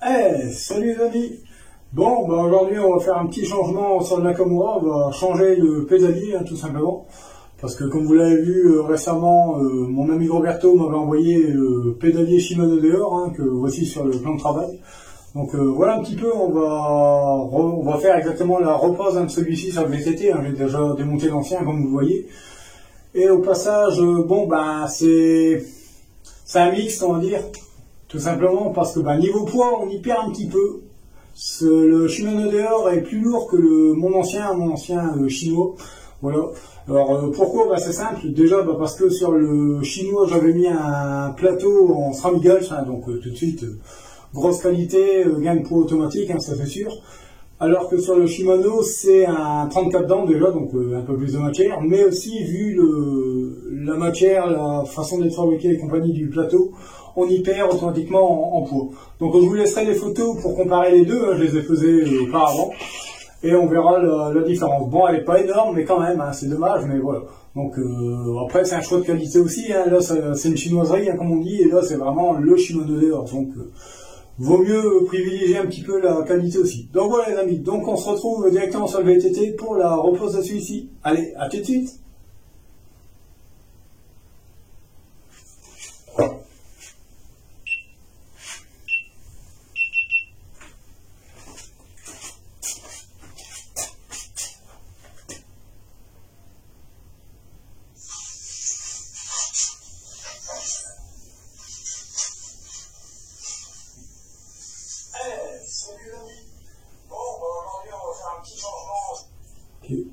Salut les amis. Bon, aujourd'hui on va faire un petit changement sur le Nakamura, on va changer le pédalier tout simplement. Parce que comme vous l'avez vu récemment, mon ami Roberto m'avait envoyé le pédalier Shimano dehors, que voici sur le plan de travail. Donc voilà un petit peu, on va faire exactement la repose de celui-ci sur le VTT, j'ai déjà démonté l'ancien comme vous le voyez. Et au passage, c'est un mix on va dire. Tout simplement parce que niveau poids, on y perd un petit peu. Le Shimano dehors est plus lourd que mon ancien chinois. Voilà. Alors pourquoi c'est simple. Déjà parce que sur le chinois, j'avais mis un plateau en Stramigals, donc tout de suite, grosse qualité, gain de poids automatique, ça c'est sûr. Alors que sur le Shimano, c'est un 34 dents déjà, donc un peu plus de matière, mais aussi vu la matière, la façon d'être fabriqué et compagnie du plateau, on y perd automatiquement en poids. Donc je vous laisserai les photos pour comparer les deux, je les ai pesées auparavant, et on verra la différence. Bon, elle n'est pas énorme, mais quand même, c'est dommage, mais voilà. Donc après, c'est un choix de qualité aussi, là c'est une chinoiserie, comme on dit, et là c'est vraiment le Shimano dehors. Donc vaut mieux privilégier un petit peu la qualité aussi. Donc voilà les amis, donc on se retrouve directement sur le VTT pour la repose de celui-ci. Allez, à tout de suite. Salut les amis. Bon, aujourd'hui on va faire un petit changement. Okay.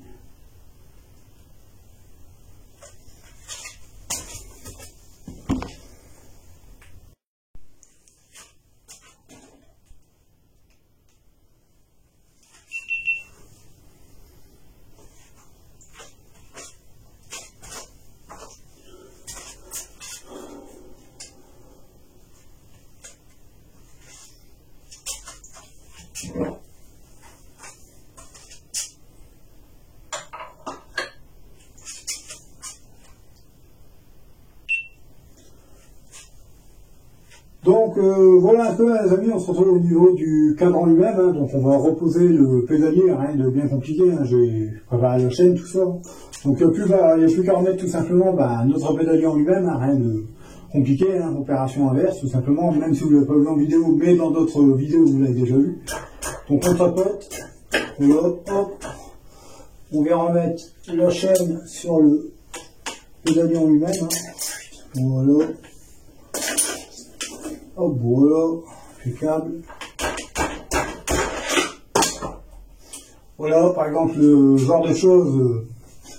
Donc voilà un peu les amis, on se retrouve au niveau du cadran lui-même, donc on va reposer le pédalier, rien de bien compliqué, j'ai préparé la chaîne, tout ça. Donc il n'y a plus qu'à remettre tout simplement notre pédalier en lui-même, rien de compliqué, opération inverse tout simplement, même si vous ne l'avez pas vu en vidéo, mais dans d'autres vidéos vous l'avez déjà vu. Donc on tapote, hop, on vient remettre la chaîne sur le pédalier en lui-même, voilà. Hop, voilà, impeccable. Voilà, par exemple, le genre de choses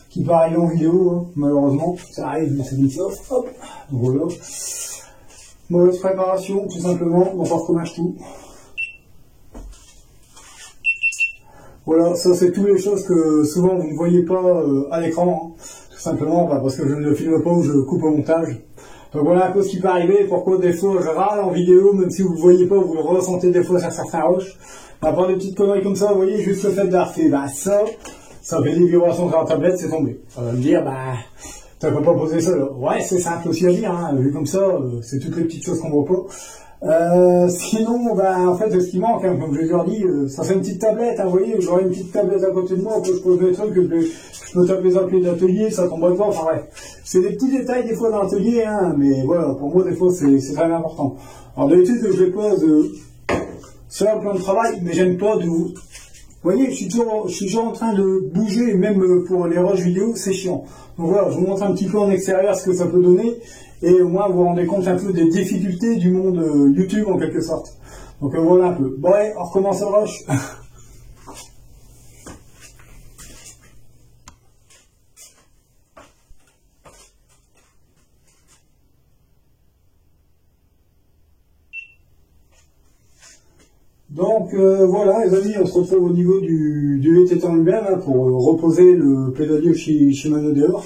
qui peut arriver en vidéo, malheureusement, ça arrive, mais c'est comme ça, hop, voilà. Mauvaise préparation, tout simplement, on va voir comment je tout. Voilà, ça c'est toutes les choses que souvent vous ne voyez pas à l'écran, tout simplement, parce que je ne le filme pas ou je coupe au montage. Donc voilà un peu ce qui peut arriver, pourquoi des fois je râle en vidéo, même si vous ne le voyez pas, vous le ressentez des fois sur certains rushs. Par des petites conneries comme ça, vous voyez, juste le fait d'arrêter, ça fait des vibrations sur la tablette, c'est tombé. Ça va me dire, t'as pas posé ça là. Ouais, c'est simple aussi à dire, vu comme ça, c'est toutes les petites choses qu'on voit pas. Sinon, en fait, ce qui manque, comme je vous ai dit, ça c'est une petite tablette, vous voyez, j'aurais une petite tablette à côté de moi, que je pose des trucs, que je peux taper les appels d'atelier, ça tombe pas, enfin bref. C'est des petits détails des fois dans l'atelier, mais voilà, pour moi des fois c'est très important. Alors d'habitude je les pose sur le plan de travail, mais j'aime pas de... Vous voyez, je suis toujours en train de bouger, même pour les rushs vidéo, c'est chiant. Donc voilà, je vous montre un petit peu en extérieur ce que ça peut donner, et au moins vous vous rendez compte un peu des difficultés du monde YouTube en quelque sorte. Donc voilà un peu. Bon allez, on recommence le rush. Donc voilà les amis, on se retrouve au niveau du VTT en lui-même pour reposer le pédalier Shimano dehors.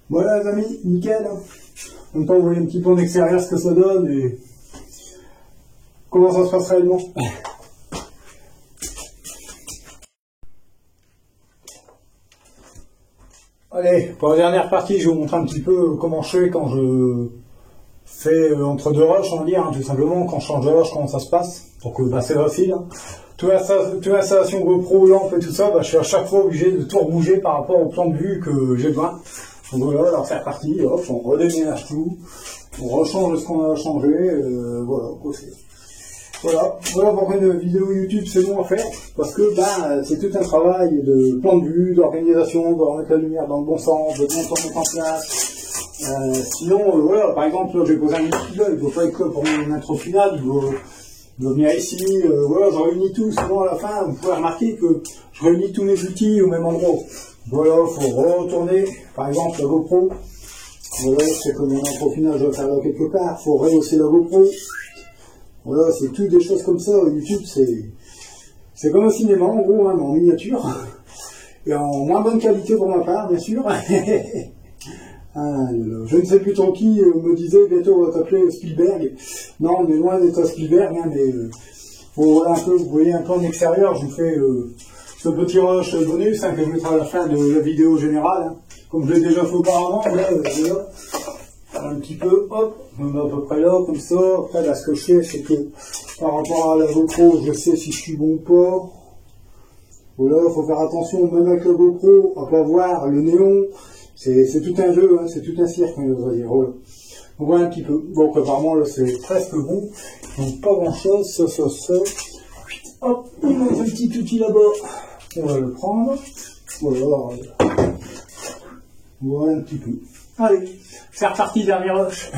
Voilà les amis, nickel. En même temps, vous voyez un petit peu en extérieur ce que ça donne. Et comment ça se passe réellement. Allez, pour la dernière partie, je vais vous montrer un petit peu comment je fais quand je fais entre deux rushs, on va dire, hein, tout simplement, quand je change de rush, comment ça se passe. Donc bah, c'est facile. Hein. Toute l'installation GoPro, lampe et tout ça, bah, je suis à chaque fois obligé de tout rebouger par rapport au plan de vue que j'ai besoin. Donc voilà, alors c'est reparti, hop, on redéménage tout, on rechange ce qu'on a changé, voilà, voilà pourquoi une vidéo YouTube c'est bon à faire, parce que bah, c'est tout un travail de plan de vue, d'organisation, de remettre la lumière dans le bon sens, de bien tout mettre en place. Sinon, voilà, par exemple, là j'ai posé un outil là, il ne doit pas être là pour mon intro finale, il doit venir ici, voilà, je réunis tout, sinon à la fin, vous pouvez remarquer que je réunis tous mes outils au même endroit. Voilà, il faut retourner, par exemple, la GoPro. Voilà, c'est comme mon intro final, je vais faire là quelque part, il faut rehausser la GoPro. Voilà, c'est tout des choses comme ça. YouTube, c'est comme un cinéma, en gros, hein, mais en miniature. Et en moins bonne qualité pour ma part, bien sûr. Je ne sais plus trop qui me disait, bientôt on va t'appeler Spielberg. Non, on est loin d'être Spielberg, hein, mais voilà un peu, vous voyez un peu en extérieur, je vous fais ce petit rush bonus hein, que je mettrai à la fin de la vidéo générale. Hein. Comme je l'ai déjà fait auparavant, là, un petit peu, hop, on met à peu près là, comme ça. Après, là, ce que je fais, c'est que par rapport à la GoPro, je sais si je suis bon ou pas. Voilà, il faut faire attention, même avec la GoPro, à pas voir le néon. C'est tout un jeu, hein, c'est tout un cirque, on va dire. Voilà. On voit un petit peu. Donc, apparemment, là, c'est presque bon. Donc, pas grand chose, ça. Hop, il manque un petit outil là-bas. On va le prendre. Voilà. Voilà un petit peu. Allez, c'est reparti, dernier rush.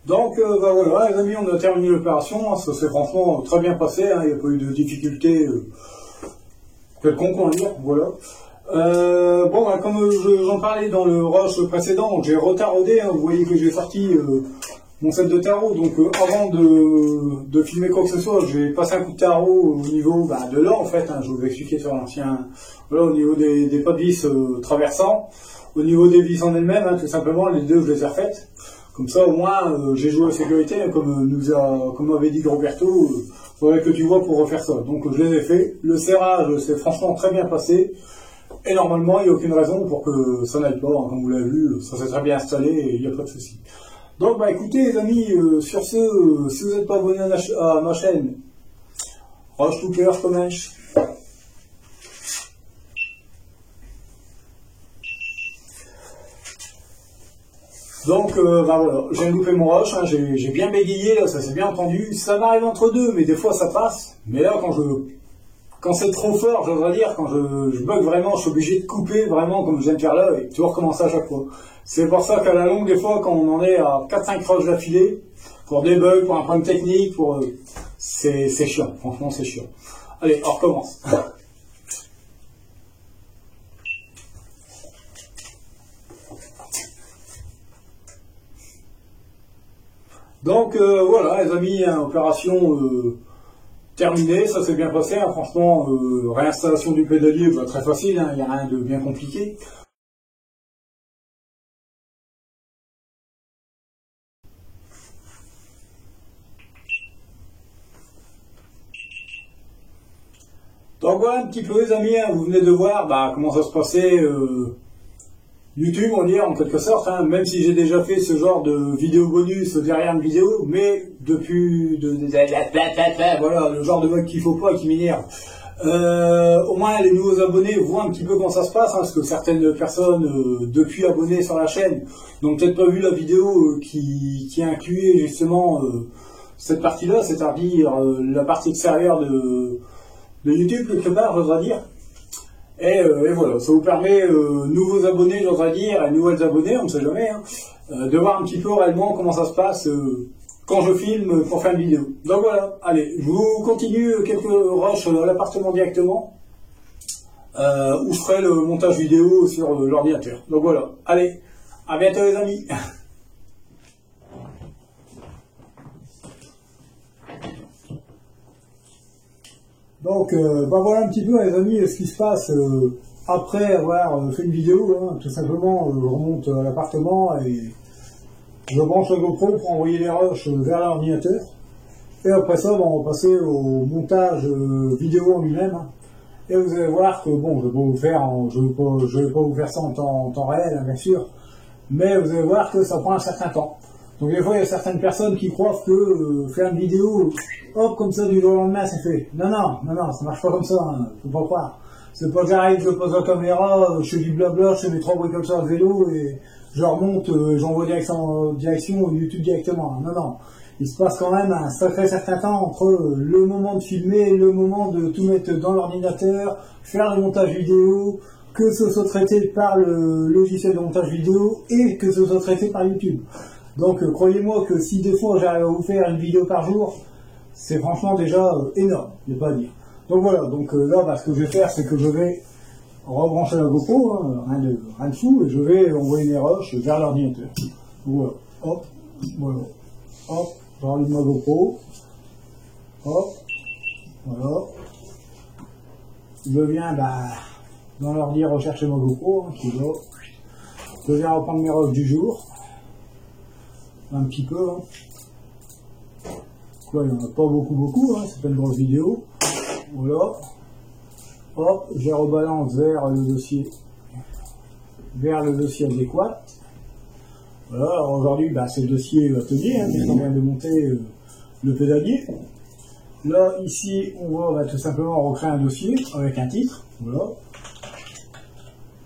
Donc bah voilà, les amis, on a terminé l'opération, hein, ça s'est franchement très bien passé, hein, il n'y a pas eu de difficultés quelconques, on va dire, voilà. Bon, bah, comme j'en parlais dans le rush précédent, j'ai retaraudé, hein, vous voyez que j'ai sorti mon set de tarot, donc avant de filmer quoi que ce soit, j'ai passé un coup de tarot au niveau bah, de là en fait, hein, je vous l'ai expliqué sur l'ancien, voilà, au niveau des pas de vis traversants, au niveau des vis en elles-mêmes, hein, tout simplement, les deux je les ai refaites. Comme ça, au moins, j'ai joué à sécurité, hein, comme avait dit Roberto, faudrait que tu vois pour refaire ça. Donc, je les ai fait. Le serrage s'est franchement très bien passé. Et normalement, il n'y a aucune raison pour que ça n'aille pas. Hein, comme vous l'avez vu, ça s'est très bien installé et il n'y a pas de souci. Donc, bah écoutez, les amis, sur ce, si vous n'êtes pas abonné à ma chaîne, rush to cœur, comment donc, ben voilà, j'ai loupé mon rush, hein, j'ai bien bégayé, là, ça s'est bien entendu. Ça m'arrive entre deux, mais des fois ça passe. Mais là, quand c'est trop fort, j'oserais dire, quand je bug vraiment, je suis obligé de couper vraiment, comme je viens de faire là, et tout recommencer à chaque fois. C'est pour ça qu'à la longue, des fois, quand on en est à 4-5 rushs d'affilée, pour des bugs, pour un problème technique, c'est chiant, franchement, c'est chiant. Allez, on recommence. Donc voilà les amis, hein, opération terminée, ça s'est bien passé, hein, franchement, réinstallation du pédalier, bah, très facile, il n'y a rien de bien compliqué. Donc voilà un petit peu les amis, hein, vous venez de voir bah, comment ça se passait YouTube, on va dire, en quelque sorte, hein, même si j'ai déjà fait ce genre de vidéo bonus derrière une vidéo, mais depuis voilà, le genre de bug qu'il faut pas et qui m'énerve. Au moins les nouveaux abonnés voient un petit peu comment ça se passe, hein, parce que certaines personnes depuis abonnées sur la chaîne n'ont peut-être pas vu la vidéo qui incluait justement cette partie-là, c'est-à-dire la partie extérieure de YouTube, quelque part, j'oserais dire. Et voilà, ça vous permet, nouveaux abonnés, j'oserais dire, et nouvelles abonnés, on ne sait jamais, hein, de voir un petit peu réellement comment ça se passe quand je filme pour faire une vidéo. Donc voilà, allez, je vous continue quelques rushs à l'appartement directement, où je ferai le montage vidéo sur l'ordinateur. Donc voilà, allez, à bientôt les amis. Donc Donc bah voilà un petit peu les amis ce qui se passe après avoir fait une vidéo, hein. Tout simplement je remonte à l'appartement et je branche le GoPro pour envoyer les rushs vers l'ordinateur. Et après ça, on va passer au montage vidéo en lui-même. Hein. Et vous allez voir que bon, je vais pas vous faire, je vais pas vous faire ça en temps réel, hein, bien sûr. Mais vous allez voir que ça prend un certain temps. Donc des fois, il y a certaines personnes qui croient que faire une vidéo, hop, comme ça, du jour au lendemain, c'est fait. Non, ça marche pas comme ça, hein, faut pas croire. C'est pas que j'arrive, je pose la caméra, je fais du blabla, je fais mes 3 bruits comme ça à vélo, et je remonte, j'envoie direction YouTube directement. Non. Il se passe quand même un sacré certain temps entre le moment de filmer et le moment de tout mettre dans l'ordinateur, faire le montage vidéo, que ce soit traité par le logiciel de montage vidéo et que ce soit traité par YouTube. Donc croyez-moi que si des fois j'arrive à vous faire une vidéo par jour, c'est franchement déjà énorme, il n'y a pas à dire. Donc voilà, donc là bah, ce que je vais faire c'est que je vais rebrancher la GoPro, hein, rien de fou, et je vais envoyer les rushs vers l'ordinateur. Voilà, hop, voilà, hop, je rallume ma GoPro, hop, voilà. Je viens bah, dans l'ordi rechercher ma GoPro, hein, qui est là. Je viens reprendre mes rushs du jour. Un petit peu, hein. Là, il n'y en a pas beaucoup, hein. C'est pas une grosse vidéo. Voilà. Hop, je rebalance vers le dossier adéquat. Voilà, alors aujourd'hui, bah, c'est le dossier atelier, hein, puisqu'on vient de monter le pédalier. Là, ici, on va bah, tout simplement recréer un dossier avec un titre. Voilà.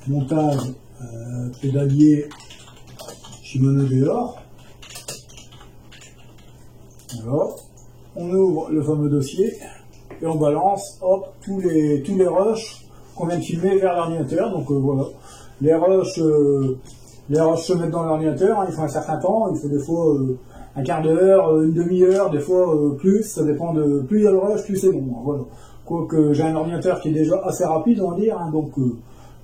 Montage pédalier Shimano dehors. Voilà. On ouvre le fameux dossier et on balance hop, tous les rushs qu'on vient de filmer vers l'ordinateur. Donc voilà, les rushs se mettent dans l'ordinateur, hein, il faut un certain temps, il faut des fois un quart d'heure, une demi-heure, des fois plus, ça dépend de plus il y a le rush, plus c'est bon. Hein, voilà. Quoique j'ai un ordinateur qui est déjà assez rapide, on va dire, hein, donc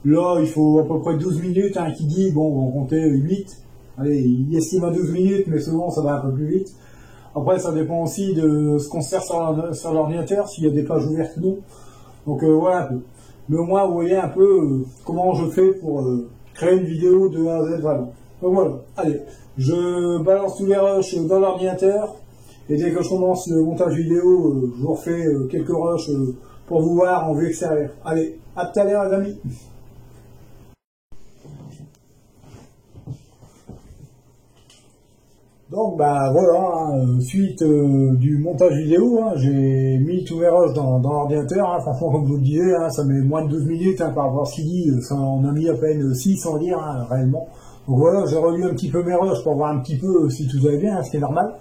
là il faut à peu près 12 minutes, hein, qui dit, bon on va compter 8, allez, il estime à 12 minutes, mais souvent ça va un peu plus vite. Après, ça dépend aussi de ce qu'on se sert sur l'ordinateur, s'il y a des pages ouvertes ou non. Donc voilà un peu. Mais au moins, vous voyez un peu comment je fais pour créer une vidéo de A à Z vraiment. Donc voilà, allez, je balance tous les rushs dans l'ordinateur, et dès que je commence le montage vidéo, je vous refais quelques rushs pour vous voir en vue extérieure. Allez, à tout à l'heure les amis. Donc bah voilà, hein, suite du montage vidéo, hein, j'ai mis tous mes rushs dans l'ordinateur, hein, franchement comme je vous le disais, hein, ça met moins de 12 minutes hein, par rapport à ce qu'il dit, ça en a mis à peine 6 on va dire, hein, réellement. Donc voilà, j'ai relu un petit peu mes rushs pour voir un petit peu si tout allait bien, hein, ce qui est normal.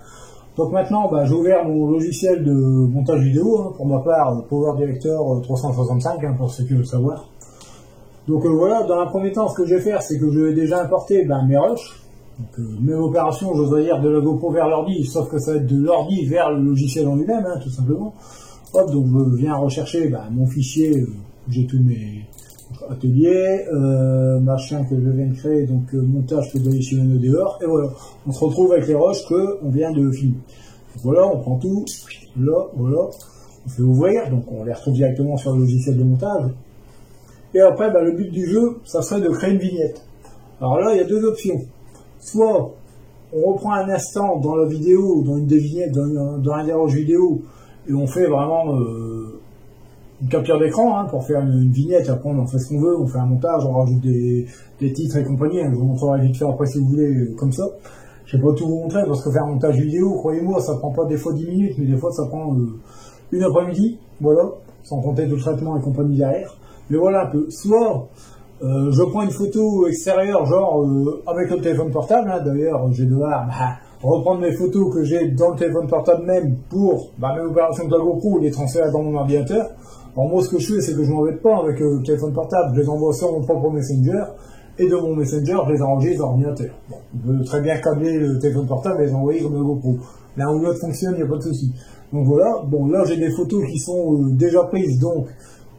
Donc maintenant bah, j'ai ouvert mon logiciel de montage vidéo, hein, pour ma part Power Director 365, hein, pour ceux qui veulent savoir. Donc voilà, dans un premier temps ce que je vais faire c'est que je vais déjà importer bah, mes rushs. Donc, même opération, j'oserais dire, de la GoPro vers l'ordi, sauf que ça va être de l'ordi vers le logiciel en lui-même, hein, tout simplement. Hop, donc je viens rechercher bah, mon fichier, j'ai tous mes ateliers, machin que je viens de créer, donc montage pédalier Shimano dehors, et voilà, on se retrouve avec les rushs qu'on vient de filmer. Donc, voilà, on prend tout, là, voilà, on fait ouvrir, donc on les retrouve directement sur le logiciel de montage. Et après, bah, le but du jeu, ça serait de créer une vignette. Alors là, il y a deux options. Soit on reprend un instant dans la vidéo, dans une des vignettes, dans un des rushs vidéo, et on fait vraiment une capture d'écran hein, pour faire une vignette, après on en fait ce qu'on veut, on fait un montage, on rajoute des titres et compagnie, hein, je vous montrerai vite fait après si vous voulez, comme ça. Je ne vais pas tout vous montrer, parce que faire un montage vidéo, croyez-moi, ça prend pas des fois 10 minutes, mais des fois ça prend une après-midi, voilà, sans compter tout le traitement et compagnie derrière. Mais voilà un peu, soit je prends une photo extérieure, genre avec le téléphone portable, hein, d'ailleurs je vais devoir reprendre mes photos que j'ai dans le téléphone portable même pour mes opérations de la GoPro, les transférer dans mon ordinateur. Alors moi ce que je fais c'est que je ne m'embête pas avec le téléphone portable, je les envoie sur mon propre Messenger, et de mon Messenger je les enregistre dans l'ordinateur. Bon, on peut très bien câbler le téléphone portable et les envoyer comme la GoPro. L'un ou l'autre fonctionne, il n'y a pas de souci. Donc voilà, bon là j'ai des photos qui sont déjà prises, donc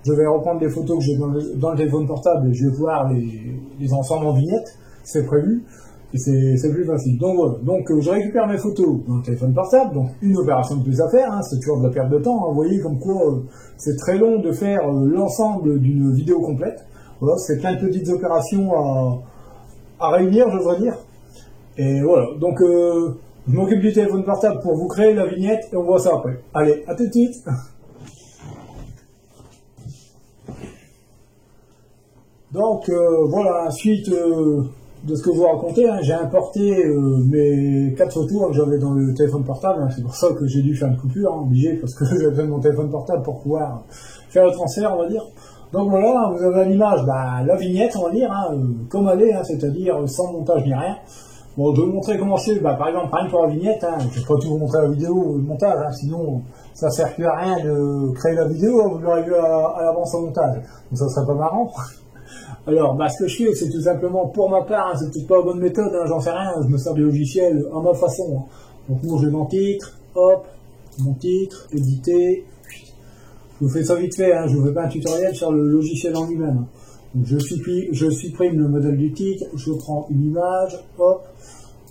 je vais reprendre les photos que j'ai dans le téléphone portable et je vais pouvoir les ensemble en vignette, c'est prévu. et c'est plus facile. Donc voilà, donc je récupère mes photos dans le téléphone portable, donc une opération de plus à faire, hein, c'est toujours de la perte de temps, hein, vous voyez comme quoi c'est très long de faire l'ensemble d'une vidéo complète. Voilà, c'est plein de petites opérations à réunir, je devrais dire. Et voilà, donc je m'occupe du téléphone portable pour vous créer la vignette et on voit ça après. Allez, à tout de suite. Donc voilà, suite de ce que je vous racontais, hein, j'ai importé mes 4 photos que j'avais dans le téléphone portable, hein, c'est pour ça que j'ai dû faire une coupure, hein, obligé, parce que j'ai besoin de mon téléphone portable pour pouvoir faire le transfert, on va dire. Donc voilà, vous avez à l'image la vignette, on va dire, hein, comme elle est, hein, c'est-à-dire sans montage ni rien. Bon, je vais vous montrer comment je fais, par exemple, rien que pour la vignette, hein, je ne vais pas tout vous montrer la vidéo, le montage, hein, sinon ça ne sert plus à rien de créer la vidéo, hein, vous l'aurez vu à l'avance au montage, donc ça serait pas marrant. Alors, ce que je fais, c'est tout simplement, pour ma part, hein, c'est peut-être pas la bonne méthode, hein, j'en sais rien, je me sers du logiciel à ma façon. Hein. Donc moi, j'ai mon titre, hop, mon titre, éditer. Je vous fais ça vite fait, hein, je vous fais pas un tutoriel sur le logiciel en lui-même. Hein. Donc je supprime le modèle du titre, je prends une image, hop.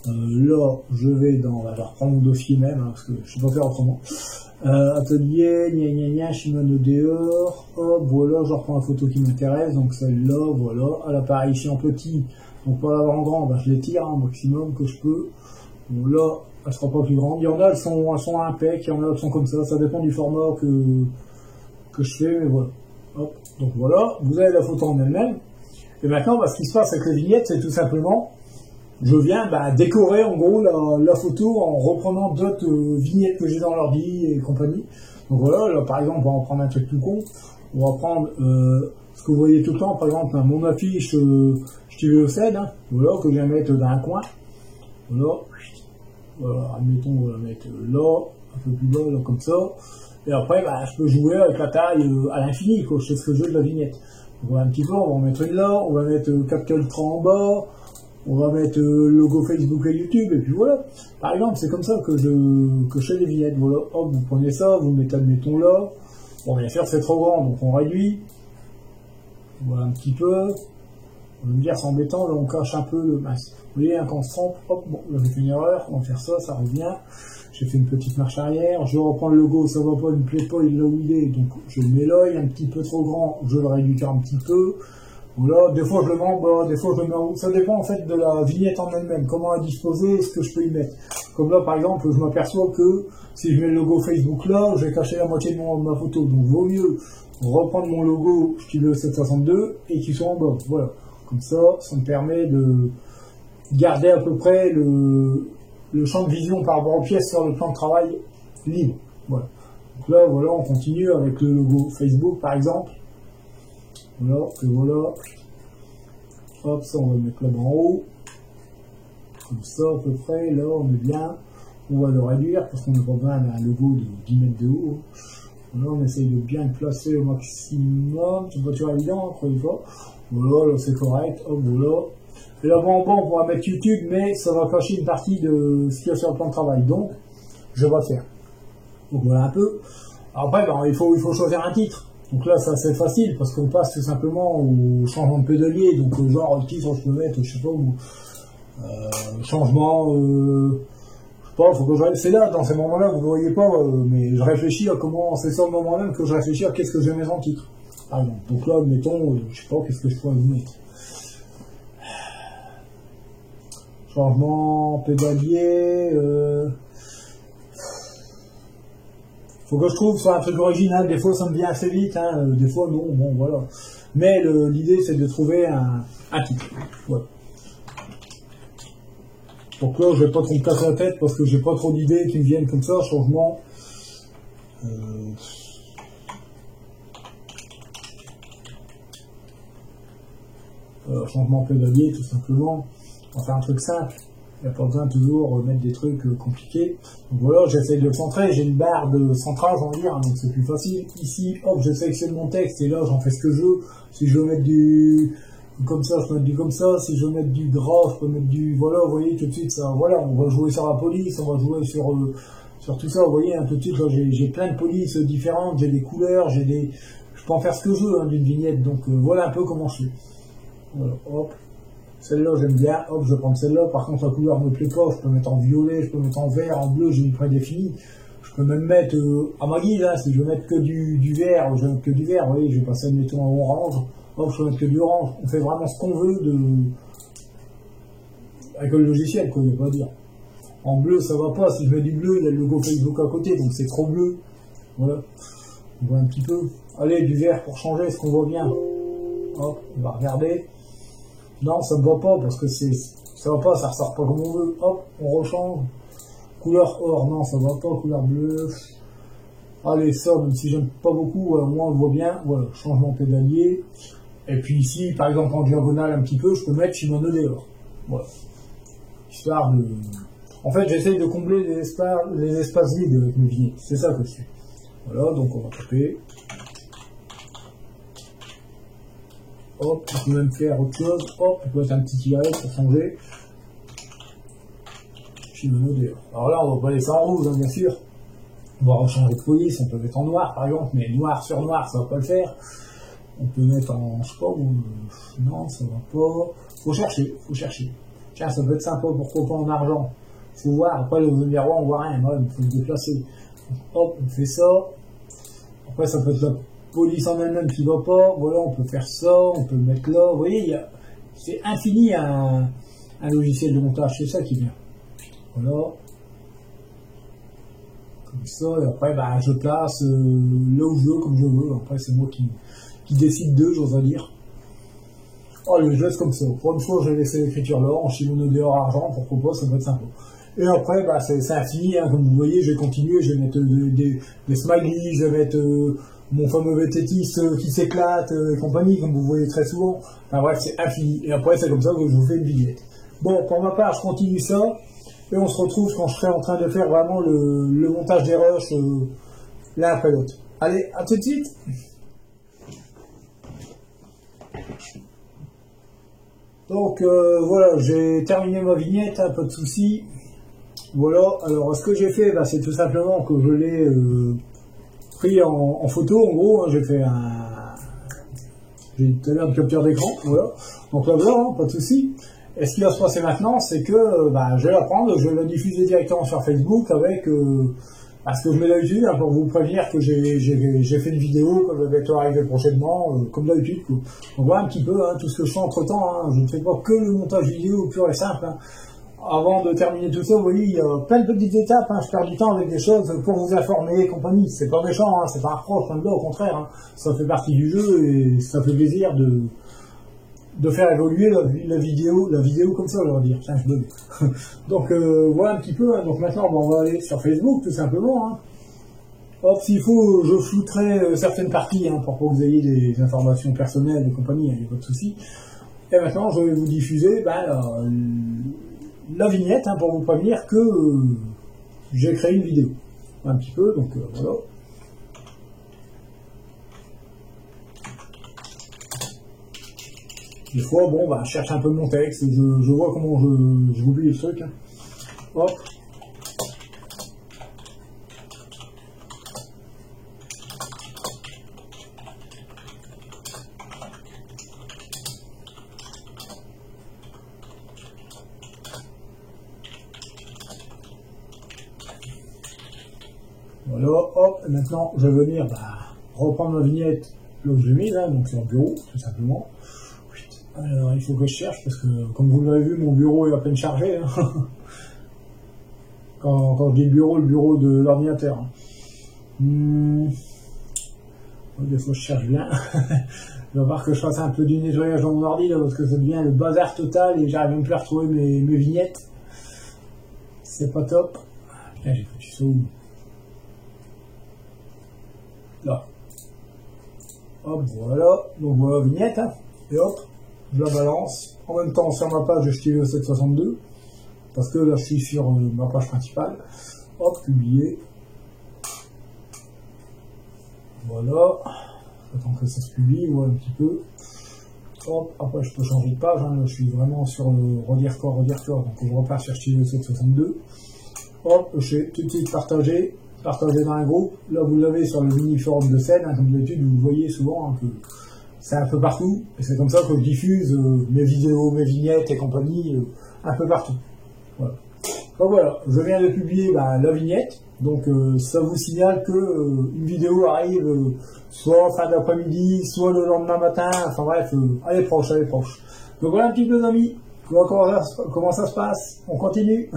Là, je vais dans, je reprends mon dossier même, hein, parce que je ne sais pas faire autrement. Atelier, Shimano dehors, hop, voilà, je reprends la photo qui m'intéresse, donc celle-là, voilà, elle apparaît ici en petit, donc pour l'avoir en grand, je l'étire au maximum que je peux. Bon là, elle sera pas plus grande. Il y en a, elles sont impec, il y en a, elles sont comme ça dépend du format que je fais, mais voilà. Hop, donc voilà, vous avez la photo en elle-même. Et maintenant, ce qui se passe avec les vignettes, c'est tout simplement, je viens décorer en gros la photo en reprenant d'autres vignettes que j'ai dans l'ordi et compagnie. Donc voilà, là par exemple, on va en prendre un truc tout con. On va prendre ce que vous voyez tout le temps, par exemple, mon affiche StudiVO7, hein, voilà, que je viens mettre dans un coin. Voilà, admettons, on va la mettre là, un peu plus bas, là, comme ça. Et après, je peux jouer avec la taille à l'infini, quoi, je sais ce que je veux de la vignette. Donc voilà, un petit peu, on va en mettre une là, on va mettre CapCut en bas. On va mettre le logo Facebook et YouTube, et puis voilà. Par exemple, c'est comme ça que je fais des vignettes. Voilà, hop, vous prenez ça, vous le mettez, admettons, là. Bon, bien sûr, c'est trop grand, donc on réduit. Voilà, un petit peu. On va me dire, c'est embêtant, là, on cache un peu le masque. Vous voyez, quand on se trompe, hop, bon, là, j'ai fait une erreur, on va faire ça, ça revient. J'ai fait une petite marche arrière, je reprends le logo, ça va pas, il me plaît pas, il est là où il est, donc je mets l'œil un petit peu trop grand, je le réduis un petit peu. Voilà, des fois je le mets en bas, des fois je le mets en haut. Ça dépend en fait de la vignette en elle-même, comment la disposer, ce que je peux y mettre. Comme là par exemple, je m'aperçois que si je mets le logo Facebook là, je vais cacher la moitié de ma photo. Donc vaut mieux reprendre mon logo StudiVO 762 et qu'il soit en bas. Voilà, comme ça me permet de garder à peu près le champ de vision par rapport aux pièces sur le plan de travail libre. Voilà. Donc là, voilà, on continue avec le logo Facebook par exemple. Voilà, et voilà. Hop, ça on va le mettre là en haut. Comme ça à peu près, là on est bien. On va le réduire parce qu'on n'a pas besoin d'un logo de 10 mètres de haut. Voilà, on essaye de bien le placer au maximum. C'est pas toujours évident, encore une fois. Voilà, là c'est correct. Hop, voilà. Et là en bas on pourra mettre YouTube, mais ça va cacher une partie de ce qu'il y a sur le plan de travail. Donc, je vais le faire. Donc voilà un peu. Après, il faut choisir un titre. Donc là, ça c'est facile parce qu'on passe tout simplement au changement de pédalier. Donc, genre, le titre, je peux mettre, je sais pas où, changement, je sais pas, faut que je. C'est là, dans ces moments-là, vous ne voyez pas, mais je réfléchis à comment, c'est sur le moment-là que je réfléchis à qu'est-ce que je vais mettre en titre, par exemple. Donc là, mettons, je sais pas, qu'est-ce que je pourrais vous mettre. Changement pédalier, faut que je trouve soit un truc original, des fois ça me vient assez vite, hein, des fois non, bon voilà. Mais l'idée c'est de trouver un titre. Voilà. Donc là je vais pas trop me casser la tête parce que j'ai pas trop d'idées qui me viennent comme ça, changement. Changement pédalier tout simplement. On va faire un truc simple. Il n'y a pas besoin de toujours mettre des trucs compliqués. Donc voilà, j'essaie de le centrer. J'ai une barre de centrage, on va dire, donc c'est plus facile. Ici, hop, je sélectionne mon texte et là, j'en fais ce que je veux. Si je veux mettre du comme ça, je peux mettre du comme ça. Si je veux mettre du gras, je peux mettre du. Voilà, vous voyez, tout de suite, ça. Voilà, on va jouer sur la police, on va jouer sur tout ça. Vous voyez, hein, tout de suite, là, j'ai plein de polices différentes, j'ai des couleurs, je peux en faire ce que je veux hein, d'une vignette. Donc voilà un peu comment je fais. Voilà, hop. celle-là j'aime bien, hop, je vais prendre celle-là. Par contre, la couleur ne me plaît pas, je peux mettre en violet, je peux mettre en vert, en bleu, j'ai une prédéfinie. Je peux même mettre à ma guise, hein, si je veux mettre que du vert, je vais mettre que du vert, vous voyez, je vais passer admettons en orange, hop, je peux mettre que du orange. On fait vraiment ce qu'on veut avec le logiciel, quoi, il n'y a pas à dire. En bleu, ça va pas, si je mets du bleu, il y a le logo Facebook à côté, donc c'est trop bleu. Voilà, on voit un petit peu. Allez, du vert pour changer, ce qu'on voit bien. Hop, on va regarder. Non, ça ne va pas, parce que ça va pas, ça ressort pas comme on veut. Hop, on rechange. Couleur or, non, ça va pas, couleur bleue. Allez, ça, même si j'aime pas beaucoup, au moins on le voit bien. Voilà, changement pédalier. Et puis ici, par exemple, en diagonale un petit peu, je peux mettre Shimano dehors. Voilà. Histoire de... En fait, j'essaye de combler les espaces vides avec mes vignettes. C'est ça que je fais. Voilà, donc on va taper. Hop, on peut même faire autre chose. Hop, on peut mettre un petit tiret pour changer. Shimano dehors. Alors là, on va pas laisser en rouge, hein, bien sûr. On va rechanger de police, on peut mettre en noir par exemple, mais noir sur noir, ça va pas le faire. On peut mettre en, je sais pas, non, ça va pas. Faut chercher, faut chercher. Tiens, ça peut être sympa, pourquoi pas en argent. Faut voir, après le miroir, on voit rien, il faut le déplacer. Donc, hop, on fait ça. Après, ça peut être la police en elle-même qui va pas. Voilà, on peut faire ça, on peut le mettre là. Vous voyez, c'est infini un logiciel de montage, c'est ça qui est bien. Voilà. Comme ça, et après, bah, je place là où je veux, comme je veux. Après, c'est moi qui décide d'eux, j'ose dire. Oh, je laisse comme ça. Pour une fois, j'ai laissé l'écriture là, en Shimano dehors argent, pourquoi pas, ça peut être sympa. Et après, bah, c'est infini, hein, comme vous voyez, je vais continuer, je vais mettre des smileys, je vais mettre mon fameux VTTIS qui s'éclate et compagnie, comme vous voyez très souvent. Enfin bref, c'est infini. Et après, c'est comme ça que je vous fais une vignette. Bon, pour ma part, je continue ça, et on se retrouve quand je serai en train de faire vraiment le montage des rushs l'un après l'autre. Allez, à tout de suite. Donc voilà, j'ai terminé ma vignette, hein, pas de souci. Voilà, alors ce que j'ai fait, bah, c'est tout simplement que je l'ai pris en photo, en gros, hein, j'ai fait j'ai tout à l'heure un capteur d'écran, voilà. Donc là, voilà, hein, pas de souci. Et ce qui va se passer maintenant, c'est que bah, je vais la prendre, je vais la diffuser directement sur Facebook avec ce que je mets d'habitude, hein, pour vous prévenir que j'ai fait une vidéo, que va être arriver prochainement, comme d'habitude. On voit un petit peu hein, tout ce que je fais entre temps, hein. Je ne fais pas que le montage vidéo pur et simple. Hein. Avant de terminer tout ça, vous voyez, il y a plein de petites étapes, hein. Je perds du temps avec des choses pour vous informer et compagnie. C'est pas méchant, hein. C'est pas un reproche, hein. Au contraire, hein. Ça fait partie du jeu et ça fait plaisir de faire évoluer la vidéo comme ça, on va dire. Tiens, je bug. Donc voilà un petit peu, hein. Donc maintenant on va aller sur Facebook tout simplement. Hein. Hop, s'il faut, je flouterai certaines parties hein, pour que vous ayez des informations personnelles et compagnie, il n'y a pas de souci. Et maintenant je vais vous diffuser la vignette hein, pour vous prévenir que j'ai créé une vidéo. Un petit peu, donc voilà. Des fois, bon, bah, je cherche un peu mon texte, je vois comment je oublie le truc. Hein. Hop. Voilà, hop, et maintenant je vais venir reprendre ma vignette là où je l'ai mise, hein, donc sur le bureau, tout simplement. Alors il faut que je cherche parce que comme vous l'avez vu mon bureau est à peine chargé hein. Quand je dis le bureau de l'ordinateur hein. Des fois je cherche bien. Il va falloir que je fasse un peu du nettoyage dans mon ordi là, parce que ça devient le bazar total et j'arrive même plus à retrouver mes vignettes, c'est pas top. Putain, j'ai foutu ça où? Là, hop, voilà, donc voilà vignette hein. Et hop, je la balance. En même temps, sur ma page, je suis le 762, parce que là, je suis sur ma page principale. Hop, publier. Voilà. J'attends que ça se publie, voilà un petit peu. Hop, après, je peux changer de page. Hein. Là, je suis vraiment sur le redire corps. Donc, je repars sur le 762. Hop, je fais tout de suite partager dans un groupe. Là, vous l'avez sur le mini forum de scène. Hein. Comme d'habitude, vous voyez souvent hein, que c'est un peu partout, et c'est comme ça que je diffuse mes vidéos, mes vignettes et compagnie un peu partout. Voilà. Donc voilà, je viens de publier la vignette, donc ça vous signale que une vidéo arrive soit fin d'après-midi, soit le lendemain matin, enfin bref, elle est proche, elle est proche. Donc voilà un petit peu, les amis, comment ça se passe, on continue.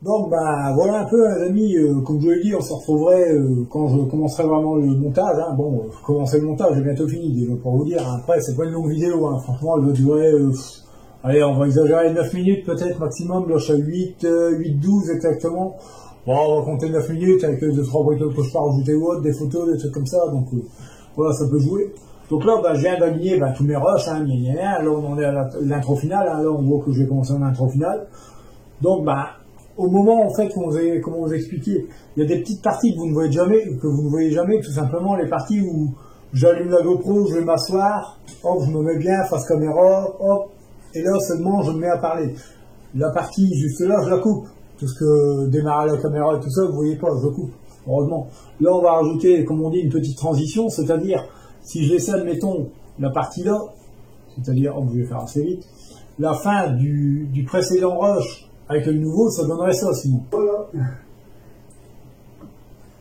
Donc voilà un peu, les amis, comme je l'ai dit, on se retrouverait quand je commencerai vraiment le montage. Hein. Bon, commencer le montage, j'ai bientôt fini déjà pour vous dire. Après, c'est pas une longue vidéo, hein. Franchement, elle va durer, allez, on va exagérer 9 minutes peut-être maximum, là je suis à 8-12 exactement. Bon, on va compter 9 minutes avec 2-3 bricoles que je peux rajouter ou autre, des photos, des trucs comme ça, donc voilà, ça peut jouer. Donc là, je viens d'aligner tous mes rushs, hein, là on en est à l'intro finale, hein. Là on voit que j'ai commencé en intro finale. Donc au moment, en fait, comment vous expliquer, il y a des petites parties que vous ne voyez jamais, tout simplement les parties où j'allume la GoPro, je vais m'asseoir, hop, je me mets bien face caméra, hop, et là seulement je me mets à parler. La partie juste là, je la coupe. Tout ce que démarrer la caméra et tout ça, vous voyez pas, je coupe, heureusement. Là, on va rajouter, comme on dit, une petite transition, c'est-à-dire, si je laisse, admettons, la partie là, c'est-à-dire, je vais faire assez vite, la fin du précédent rush, avec le nouveau, ça donnerait ça, sinon. Voilà.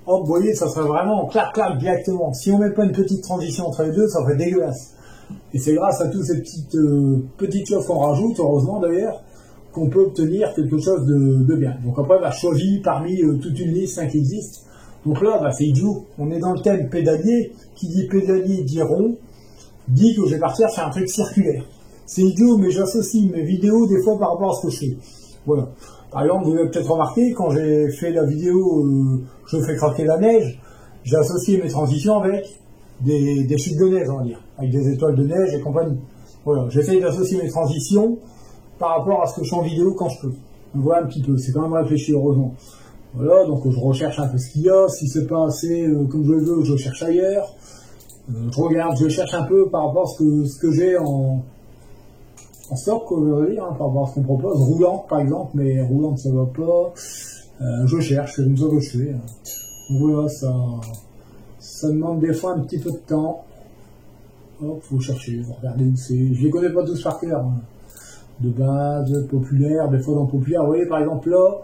Hop, vous voyez, ça serait vraiment clac-clac directement. Si on met pas une petite transition entre les deux, ça ferait dégueulasse. Et c'est grâce à toutes ces petites choses qu'on rajoute, heureusement d'ailleurs, qu'on peut obtenir quelque chose de bien. Donc après, je choisis parmi toute une liste qui existe. Donc là, c'est idiot. On est dans le thème pédalier. Qui dit pédalier dit rond, dit que je vais partir faire un truc circulaire. C'est idiot, mais j'associe mes vidéos des fois par rapport à ce que je fais. Voilà. Par exemple, vous avez peut-être remarqué, quand j'ai fait la vidéo je fais craquer la neige, j'ai associé mes transitions avec des chutes de neige, on va dire, avec des étoiles de neige et compagnie. Voilà, j'essaye d'associer mes transitions par rapport à ce que je fais en vidéo quand je peux. Donc voilà un petit peu, c'est quand même réfléchi, heureusement. Voilà, donc je recherche un peu ce qu'il y a, si c'est pas assez comme je le veux, je cherche ailleurs. Je regarde, je cherche un peu par rapport à ce que j'ai en stock, quoi, je veux dire, par rapport à ce qu'on propose. Roulante, par exemple, mais roulante, ça va pas. Je cherche, c'est comme ça que je fais. Donc voilà, ça demande des fois un petit peu de temps. Hop, faut chercher, faut regarder où c'est. Je les connais pas tous par cœur. Hein. De base, populaire, des fois dans populaire. Vous voyez, par exemple, là,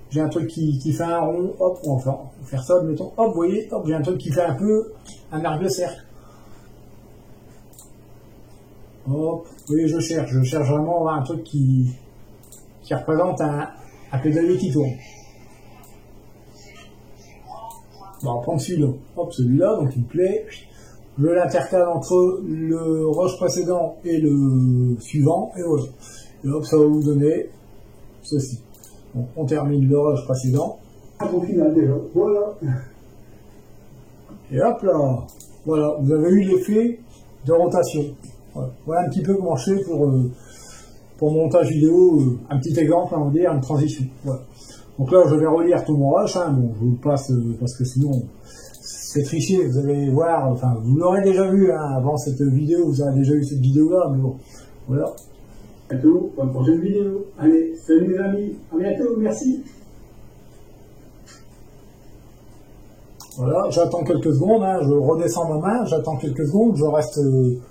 j'ai un truc qui fait un rond, hop, on va faire ça, admettons, hop, vous voyez, hop, j'ai un truc qui fait un peu un arc de cercle. Hop, vous voyez, je cherche vraiment un truc qui représente un pédalier qui tourne. Bon, on va prendre celui-là. Hop, celui-là, donc il me plaît. Je l'intercale entre le rush précédent et le suivant, et voilà. Et hop, ça va vous donner ceci. Donc, on termine le rush précédent. Au final déjà, voilà. Et hop là, voilà, vous avez eu l'effet de rotation. Voilà un petit peu comment je fais pour montage vidéo, un petit exemple, on va dire, une transition. Voilà. Donc là, je vais relire tout mon rush, hein. Bon, je vous le passe parce que sinon, c'est triché, vous allez voir, enfin, vous l'aurez déjà vu, hein, avant cette vidéo, vous aurez déjà eu cette vidéo-là, mais bon, voilà. À bientôt pour une prochaine vidéo. Allez, salut les amis, à bientôt, merci. Voilà, j'attends quelques secondes, hein, je redescends ma main, j'attends quelques secondes, je reste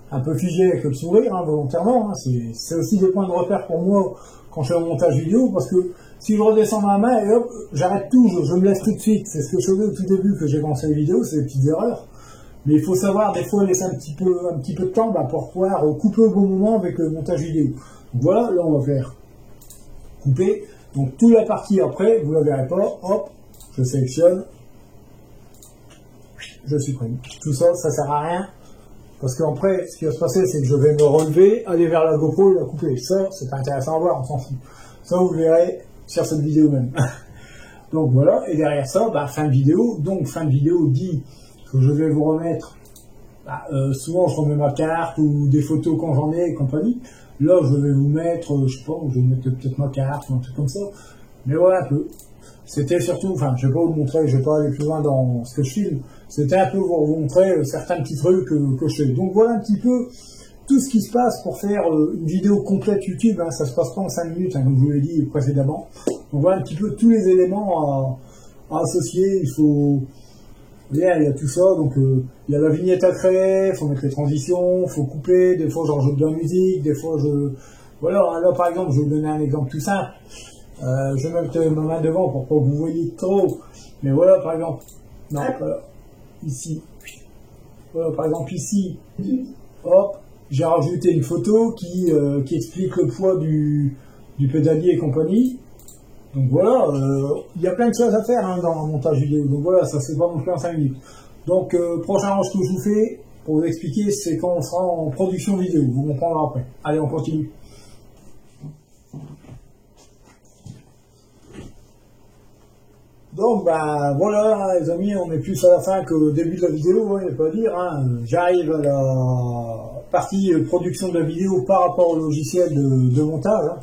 un peu figé avec le sourire, hein, volontairement. Hein, c'est aussi des points de repère pour moi quand je fais un montage vidéo, parce que si je redescends ma main et hop, j'arrête tout, je me laisse tout de suite. C'est ce que je faisais au tout début que j'ai commencé les vidéos, c'est des petites erreurs. Mais il faut savoir des fois laisser un petit peu de temps pour pouvoir couper au bon moment avec le montage vidéo. Donc voilà, là on va faire couper. Donc toute la partie après, vous ne la verrez pas, hop, je sélectionne. Je supprime. Tout ça, ça sert à rien. Parce qu'après, ce qui va se passer, c'est que je vais me relever, aller vers la GoPro et la couper. Ça, c'est pas intéressant à voir, on s'en fout. Ça, vous verrez sur cette vidéo même. Donc voilà, et derrière ça, fin de vidéo. Donc fin de vidéo dit que je vais vous remettre, souvent je remets ma carte ou des photos quand j'en ai et compagnie. Là, je vais vous mettre, je sais pas, je vais mettre peut-être ma carte ou un truc comme ça. Mais voilà un peu. C'était surtout, enfin, je vais pas vous montrer, je vais pas aller plus loin dans ce que je filme. C'était un peu vous montrer certains petits trucs que je fais. Donc voilà un petit peu tout ce qui se passe pour faire une vidéo complète YouTube, hein, ça se passe pas en 5 minutes, hein, comme je vous l'ai dit précédemment. Donc voilà un petit peu tous les éléments à associer. Il faut, il y a tout ça, donc il y a la vignette à créer, il faut mettre les transitions, il faut couper, des fois je rajoute de la musique, des fois je... Voilà, là par exemple, je vais vous donner un exemple tout simple. Je vais mettre ma main devant pour pas que vous voyez trop. Mais voilà par exemple, non, voilà, ici. Voilà par exemple ici, hop, j'ai rajouté une photo qui explique le poids du pédalier et compagnie. Donc voilà, il y a plein de choses à faire hein, dans le montage vidéo. Donc voilà, ça c'est pas non plus en 5 minutes. Donc prochain range que je vous fais, pour vous expliquer, c'est quand on sera en production vidéo. Vous comprendrez après. Allez, on continue. Donc bah voilà les amis, on est plus à la fin qu'au début de la vidéo, hein, il n'y a pas à dire. Hein. J'arrive à la partie production de la vidéo par rapport au logiciel de montage. Hein.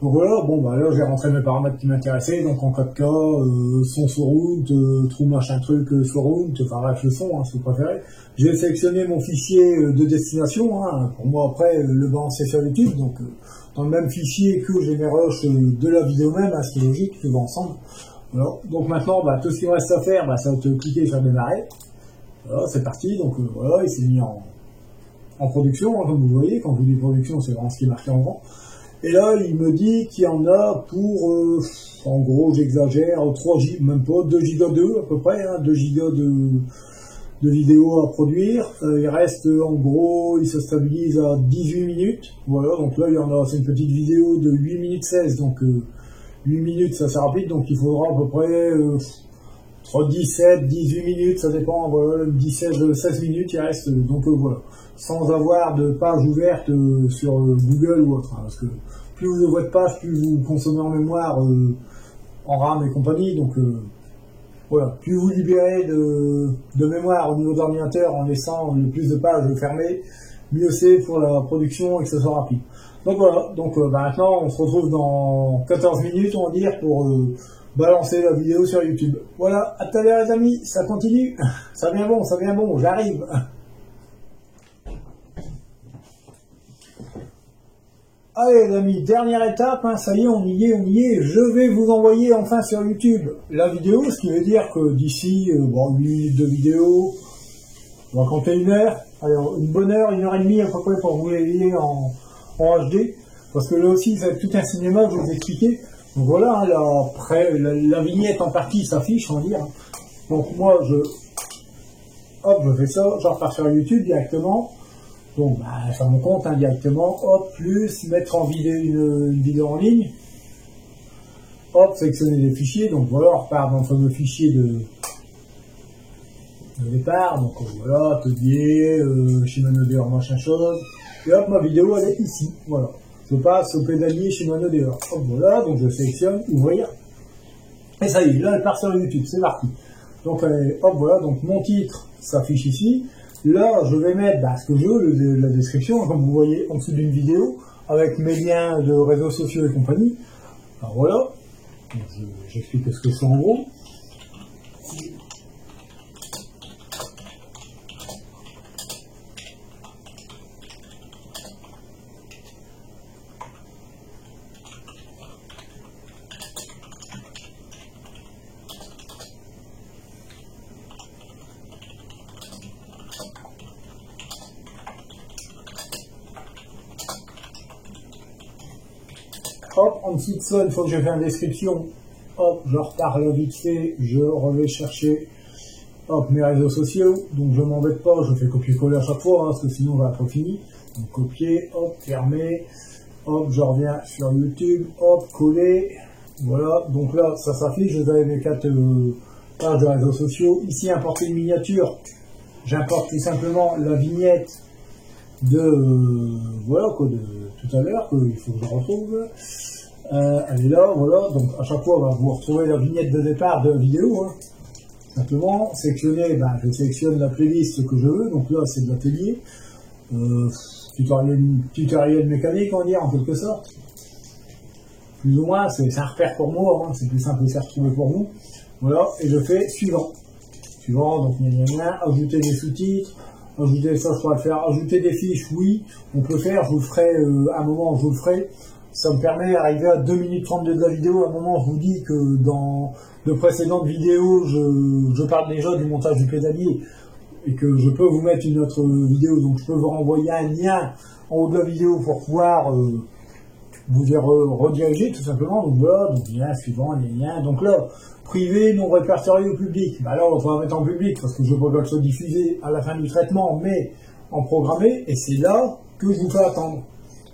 Donc voilà, bon bah là j'ai rentré mes paramètres qui m'intéressaient, donc en 4K, son surround, trou machin truc surround, enfin bref le son, hein, si vous préférez. J'ai sélectionné mon fichier de destination, hein, pour moi après le balancer sur YouTube, donc dans le même fichier que j'ai mes rushs de la vidéo même, hein, c'est logique, tout va ensemble. Voilà. Donc maintenant, bah, tout ce qu'il me reste à faire, bah, ça va te cliquer sur démarrer. Voilà, c'est parti, donc voilà, il s'est mis en production, hein, comme vous voyez, quand je vous dis production, c'est vraiment ce qui est marqué en grand. Et là, il me dit qu'il y en a pour, en gros, j'exagère, 3 Go, même pas, 2 Go 2 à peu près, hein, 2 Go de vidéos à produire. Il reste, en gros, il se stabilise à 18 minutes. Voilà, donc là, il y en a, c'est une petite vidéo de 8 minutes 16, donc 8 minutes, ça c'est rapide, donc il faudra à peu près entre 17, 18 minutes, ça dépend, voilà, 17, 16 minutes, il reste, donc voilà. Sans avoir de page ouverte sur Google ou autre, hein, parce que plus vous ouvrez de pages, plus vous consommez en mémoire en RAM et compagnie, donc voilà, plus vous libérez de mémoire au niveau de l'ordinateur en laissant le plus de pages fermées, mieux c'est pour la production et que ce soit rapide. Donc voilà, donc maintenant on se retrouve dans 14 minutes on va dire pour balancer la vidéo sur YouTube. Voilà, à tout à l'heure les amis, ça continue, ça vient bon, j'arrive. Allez les amis, dernière étape, hein, ça y est, on y est, je vais vous envoyer enfin sur YouTube la vidéo, ce qui veut dire que d'ici, bon, 8 minutes de vidéo, on va compter 1 heure, alors une bonne heure, 1 heure et demie à peu près pour vous les lire en HD, parce que là aussi, ça va être tout un cinéma, je vais vous expliquer. Donc voilà, hein, la vignette en partie s'affiche, on va dire. Donc moi, hop, je fais ça, je repars sur YouTube directement. Donc, bah, ça me compte hein, directement, hop, plus mettre en vidéo une vidéo en ligne, hop, sélectionner les fichiers, donc voilà, on repart dans le fameux fichier de départ, donc voilà, atelier, Shimano Deor, machin chose, et hop, ma vidéo elle est ici, voilà, je passe au pédalier Shimano Deor, hop, voilà, donc je sélectionne, ouvrir, et ça y est, là elle part sur YouTube, c'est parti, donc hop, voilà, donc mon titre s'affiche ici. Là, je vais mettre ce que je veux, la description, comme vous voyez en dessous d'une vidéo, avec mes liens de réseaux sociaux et compagnie. Alors voilà, j'explique ce que c'est en gros. Hop, en dessous de ça, une fois que j'ai fait une description, hop, je repars là vite fait, je vais chercher hop, mes réseaux sociaux, donc je m'embête pas, je fais copier-coller à chaque fois, hein, parce que sinon on va être fini. Donc copier, hop, fermer, hop, je reviens sur YouTube, hop, coller, voilà, donc là ça s'affiche, je vais mes 4 pages de réseaux sociaux. Ici, importer une miniature, j'importe tout simplement la vignette voilà quoi, de tout à l'heure, qu'il faut que je retrouve. Elle est là, voilà, donc à chaque fois vous retrouvez la vignette de départ de la vidéo, hein. Simplement, sélectionner, je sélectionne la playlist que je veux, donc là c'est de l'atelier, tutoriel mécanique on va dire en quelque sorte, plus ou moins, c'est un repère pour moi, hein, c'est plus simple de s'y retrouver pour vous, voilà, et je fais suivant, donc ajouter des sous-titres, Ajouter ça, je pourrais le faire. Ajouter des fiches, oui, on peut faire. Je vous le ferai à un moment, je vous le ferai. Ça me permet d'arriver à 2 minutes 32 de la vidéo. À un moment, je vous dis que dans de précédentes vidéos, je parle déjà du montage du pédalier et que je peux vous mettre une autre vidéo. Donc, je peux vous renvoyer un lien en haut de la vidéo pour pouvoir vous y rediriger tout simplement. Donc voilà, donc lien suivant, les liens. Donc là, privé, non répertorié au public. Bah là, on va mettre en public parce que je veux pas que ce soit diffusé à la fin du traitement, mais en programmé. Et c'est là que je vous fais attendre.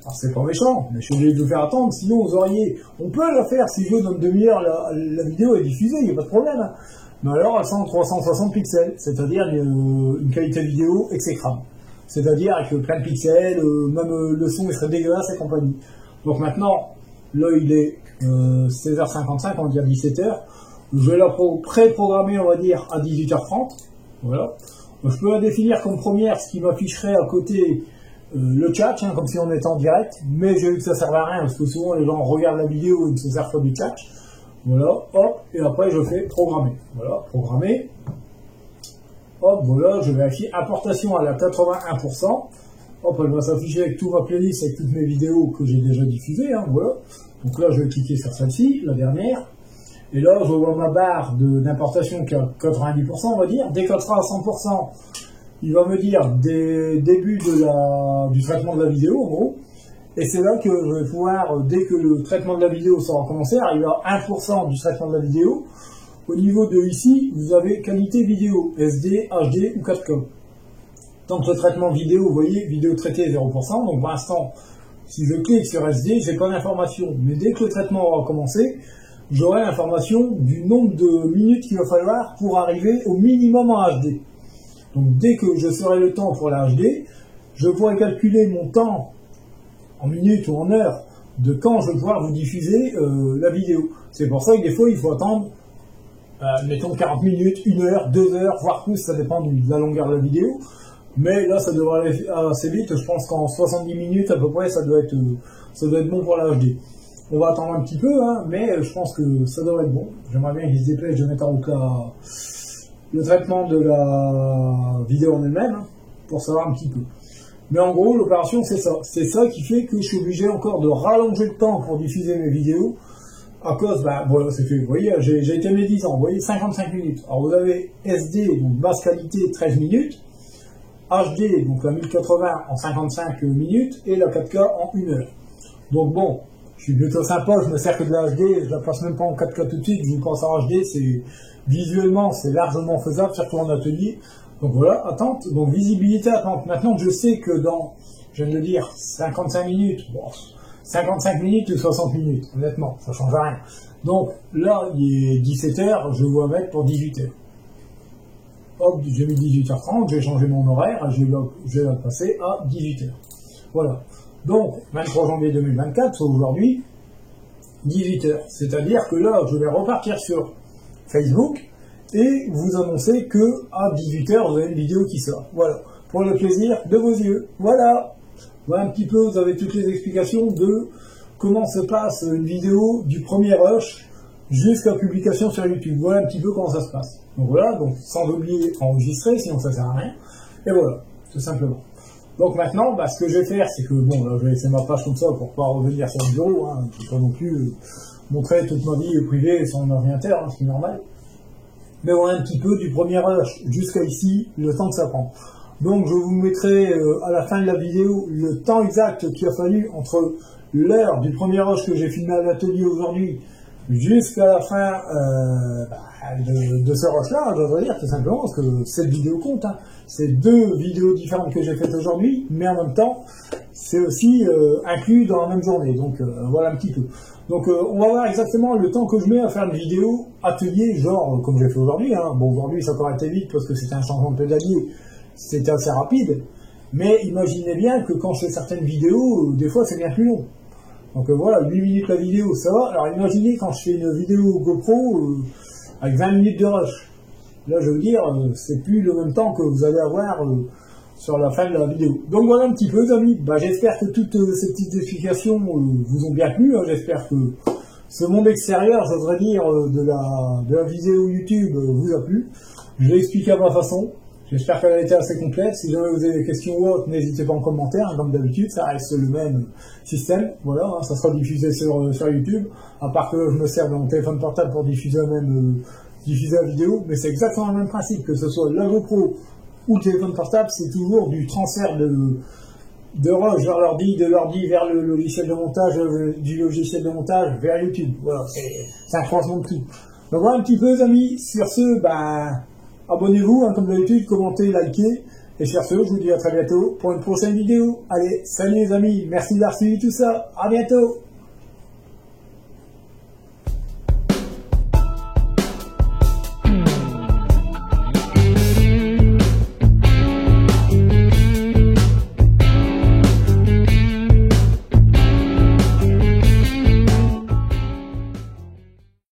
Alors c'est pas méchant, mais je suis obligé de vous faire attendre, sinon vous auriez... On peut la faire si je veux, dans une demi-heure, la vidéo est diffusée, il n'y a pas de problème. Hein. Mais alors, elle sent 360 pixels, c'est-à-dire une qualité vidéo exécrable. C'est-à-dire avec plein de pixels, même le son il serait dégueulasse et compagnie. Donc maintenant, là il est 16h55, on va dire 17h. Je vais la pré-programmer, on va dire, à 18h30. Voilà. Donc, je peux la définir comme première, ce qui m'afficherait à côté le chat, hein, comme si on était en direct. Mais j'ai vu que ça ne servait à rien, parce que souvent les gens regardent la vidéo et ne se servent pas du chat. Voilà, hop, et après je fais programmer. Voilà, programmer. Hop, voilà, je vérifie importation à la 81%. Hop, elle va s'afficher avec toute ma playlist, avec toutes mes vidéos que j'ai déjà diffusées. Hein, voilà. Donc là, je vais cliquer sur celle-ci, la dernière. Et là, je vois ma barre d'importation qui est à 90%, on va dire. Dès qu'elle sera à 100%, il va me dire des débuts du traitement de la vidéo, en gros. Et c'est là que je vais pouvoir, dès que le traitement de la vidéo sera commencé, arriver à 1% du traitement de la vidéo. Au niveau de ici, vous avez qualité vidéo, SD, HD ou 4K. Donc le traitement vidéo, vous voyez, vidéo traitée 0%. Donc pour l'instant, si je clique sur SD, j'ai pas d'information. Mais dès que le traitement aura commencé, j'aurai l'information du nombre de minutes qu'il va falloir pour arriver au minimum en HD. Donc dès que je serai le temps pour la HD, je pourrai calculer mon temps en minutes ou en heures de quand je vais pouvoir vous diffuser la vidéo. C'est pour ça que des fois il faut attendre, mettons 40 minutes, 1 heure, 2 heures, voire plus, ça dépend de la longueur de la vidéo. Mais là ça devrait aller assez vite, je pense qu'en 70 minutes à peu près ça doit être bon pour la HD. On va attendre un petit peu, hein, mais je pense que ça devrait être bon. J'aimerais bien qu'ils se dépêchent de mettre en route le traitement de la vidéo en elle-même, hein, pour savoir un petit peu. Mais en gros, l'opération, c'est ça. C'est ça qui fait que je suis obligé encore de rallonger le temps pour diffuser mes vidéos. À cause, voilà, c'est fait. Vous voyez, j'ai été médisant. Vous voyez, 55 minutes. Alors, vous avez SD, donc basse qualité, 13 minutes. HD, donc la 1080 en 55 minutes. Et la 4K en 1 heure. Donc bon, je suis plutôt sympa. Je me sers que de la HD. Je la passe même pas en 4K tout de suite. Je vous passe en HD. Visuellement, c'est largement faisable, surtout en atelier. Donc voilà, attente, donc visibilité, attente. Maintenant, je sais que je viens de le dire, 55 minutes, bon, 55 minutes ou 60 minutes, honnêtement, ça change rien. Donc là, il est 17h, je vais mettre pour 18h. Hop, j'ai mis 18h30, j'ai changé mon horaire, je vais la passer à 18h. Voilà. Donc, 23 janvier 2024, soit aujourd'hui, 18h. C'est-à-dire que là, je vais repartir sur Facebook, et vous annoncez que à 18h, vous avez une vidéo qui sort. Voilà. Pour le plaisir de vos yeux. Voilà. Voilà un petit peu, vous avez toutes les explications de comment se passe une vidéo du premier rush jusqu'à publication sur YouTube. Voilà un petit peu comment ça se passe. Donc voilà, donc sans oublier enregistrer, sinon ça sert à rien. Et voilà, tout simplement. Donc maintenant, ce que je vais faire, c'est que, bon, là, je vais laisser ma page comme ça pour pouvoir revenir sur le bureau. Hein. Je ne peux pas non plus montrer toute ma vie privée sans ordinateur, hein, ce qui est normal. Mais voilà un petit peu du premier rush jusqu'à ici, le temps que ça prend. Donc je vous mettrai à la fin de la vidéo le temps exact qu'il a fallu entre l'heure du premier rush que j'ai filmé à l'atelier aujourd'hui jusqu'à la fin de ce rush-là, je dois dire tout simplement, parce que cette vidéo compte. Hein. C'est 2 vidéos différentes que j'ai faites aujourd'hui, mais en même temps, c'est aussi inclus dans la même journée. Donc voilà un petit peu. Donc on va voir exactement le temps que je mets à faire une vidéo atelier, genre comme j'ai fait aujourd'hui. Hein. Bon, aujourd'hui ça aurait été vite parce que c'était un changement de pédalier, c'était assez rapide. Mais imaginez bien que quand je fais certaines vidéos, des fois c'est bien plus long. Donc voilà, 8 minutes la vidéo, ça va. Alors imaginez quand je fais une vidéo GoPro avec 20 minutes de rush. Là je veux dire, c'est plus le même temps que vous allez avoir sur la fin de la vidéo. Donc voilà un petit peu, les amis. J'espère que toutes ces petites explications vous ont bien plu. Hein. J'espère que ce monde extérieur, j'oserais dire, de la vidéo YouTube vous a plu. Je l'ai expliqué à ma façon. J'espère qu'elle a été assez complète. Si jamais vous avez des questions ou autres, n'hésitez pas en commentaire. Comme d'habitude, ça reste le même système. Voilà, hein, ça sera diffusé sur YouTube. À part que je me sers de mon téléphone portable pour diffuser diffuser la vidéo. Mais c'est exactement le même principe. Que ce soit la GoPro ou le téléphone portable, c'est toujours du transfert de Roche vers l'ordi, de l'ordi vers le logiciel de montage, du logiciel de montage vers YouTube. Voilà, c'est un croisement de tout. Donc voilà un petit peu les amis. Sur ce, abonnez-vous, hein, comme d'habitude, commentez, likez. Et sur ce, je vous dis à très bientôt pour une prochaine vidéo. Allez, salut les amis, merci d'avoir suivi tout ça. À bientôt.